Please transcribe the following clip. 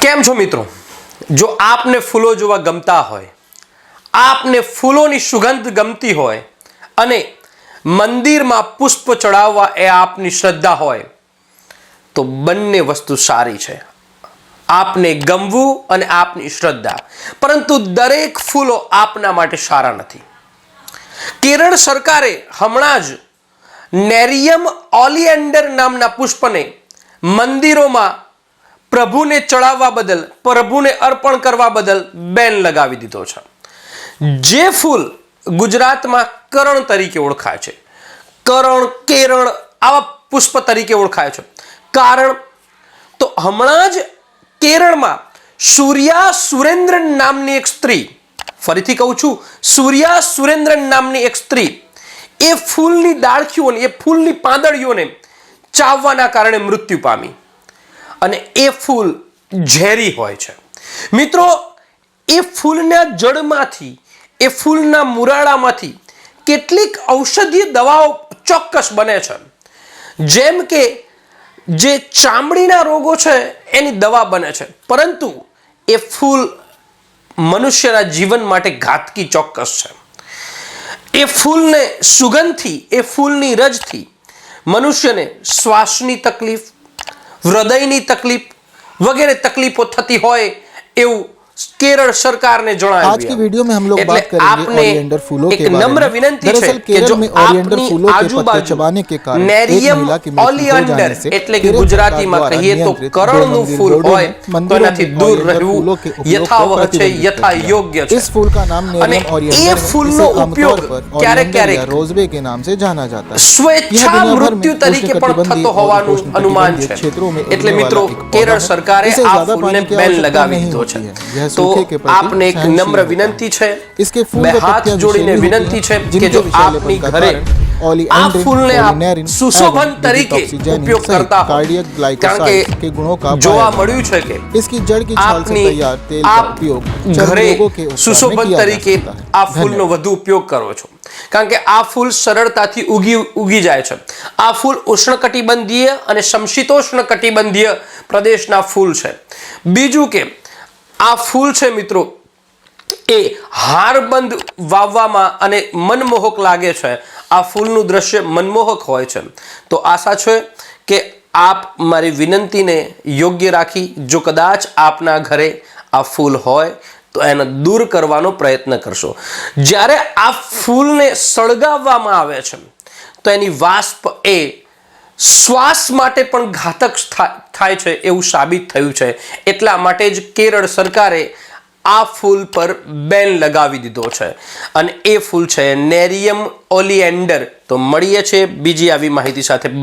કેમ છો મિત્રો? જો આપને ફૂલો જોવા ગમતા હોય, આપને ફૂલોની સુગંધ ગમતી હોય અને મંદિરમાં પુષ્પ ચડાવવા એ આપની શ્રદ્ધા હોય તો બંને વસ્તુ સારી છે. આપને ગમવું અને આપની શ્રદ્ધા, પરંતુ દરેક ફૂલો આપના માટે સારા નથી. કેરળ સરકારે હમણાં જ નેરિયમ ઓલિએન્ડર નામના પુષ્પને મંદિરોમાં પ્રભુને ચડાવવા બદલ, પ્રભુને અર્પણ કરવા બદલ બેન લગાવી દીધો છે. જે ફૂલ ગુજરાતમાં કરણ તરીકે ઓળખાય છે, કરણ, કેરણ આવા પુષ્પ તરીકે ઓળખાય છે. કારણ તો હમણાં જ કેરળમાં સૂર્યા સુરેન્દ્રન નામની એક સ્ત્રી, ફરીથી કહું છું, સૂર્યા સુરેન્દ્રન નામની એક સ્ત્રી એ ફૂલની ડાળખીઓને, એ ફૂલની પાંદડીઓને ચાવવાના કારણે મૃત્યુ પામી. અને એ ફૂલ ઝેરી હોય છે. મિત્રો, એ ફૂલના જડમાંથી, એ ફૂલના મૂળાળામાંથી કેટલીક ઔષધીય દવાઓ ચોક્કસ બને છે. જેમ કે જે ચામડીના રોગો છે એની દવા બને છે, પરંતુ એ ફૂલ મનુષ્યના જીવન માટે ઘાતકી ચોક્કસ છે. એ ફૂલને સુગંધથી, એ ફૂલની રજથી મનુષ્યને શ્વાસની તકલીફ, હૃદયની તકલીફ वगैरह तकलीफों थती હોય એવું केरल सरकार ने जણાવ્યું. आज की वीडियो में हम लोग बात करेंगे ओरिएंडर फूलों के बारे नम्र में. विनंती दरअसल केरल में ओरिएंडर फूलों के पत्ते चबाने के कारण एक महिला की मृत्यु हो जाने से એટલે કે ગુજરાતીમાં કહીએ તો કરણનું ફૂલ હોય તો એનાથી દૂર રહેવું યથાવહ છે, યથા યોગ્ય છે. इस फूल का नाम नेरियम ओरिएंडर है. ફૂલનો ઉપયોગ ક્યારેક ક્યારેક रोजबे के नाम से जाना जाता है. સ્વેચ્છા મૃત્યુ તરીકે પણ થતો હોવાનું અનુમાન છે. એટલે મિત્રો, કેરળ સરકારે આ ફૂલને બેન લગાવી દીધો છે. તો आपने एक नम्र विनंती है, બે હાથ જોડીને વિનંતી છે કે જો આપની ઘરે આ ફૂલને આપ સુશોભન તરીકે ઉપયોગ કરતા હોય, કારણ કે જોવા મળ્યું છે કે इसकी जड़ की छाल से तैयार तेल का उपयोग ઘરે સુશોભન તરીકે આ ફૂલનો વધુ ઉપયોગ કરો છો, કારણ કે આ ફૂલ સરળતાથી ઉગી જાય છે. આ ફૂલ ઉષ્ણકટિબંધીય અને સમશીતોષ્ણ કટિબંધીય પ્રદેશના ફૂલ છે. બીજું કે આ ફૂલ છે મિત્રો, એ હારબંધ વાવવામાં અને મનમોહક લાગે છે. આ ફૂલનું દ્રશ્ય મનમોહક હોય છે. તો આશા છે કે આપ મારી વિનંતીને યોગ્ય રાખી, જો કદાચ આપના ઘરે આ ફૂલ હોય તો એને દૂર કરવાનો પ્રયત્ન કરશો. જ્યારે આ ફૂલને સળગાવવામાં આવે છે તો એની વાસ્પ એ શ્વાસ માટે પણ ઘાતક થાય છે એવું સાબિત થયું છે. એટલા માટે જ કેરળ સરકારે આ ફૂલ પર બેન લગાવી દીધો છે, અને એ ફૂલ છે નેરિયમ ઓલિએન્ડર. તો મળીએ છીએ બીજી આવી માહિતી સાથે. બાય.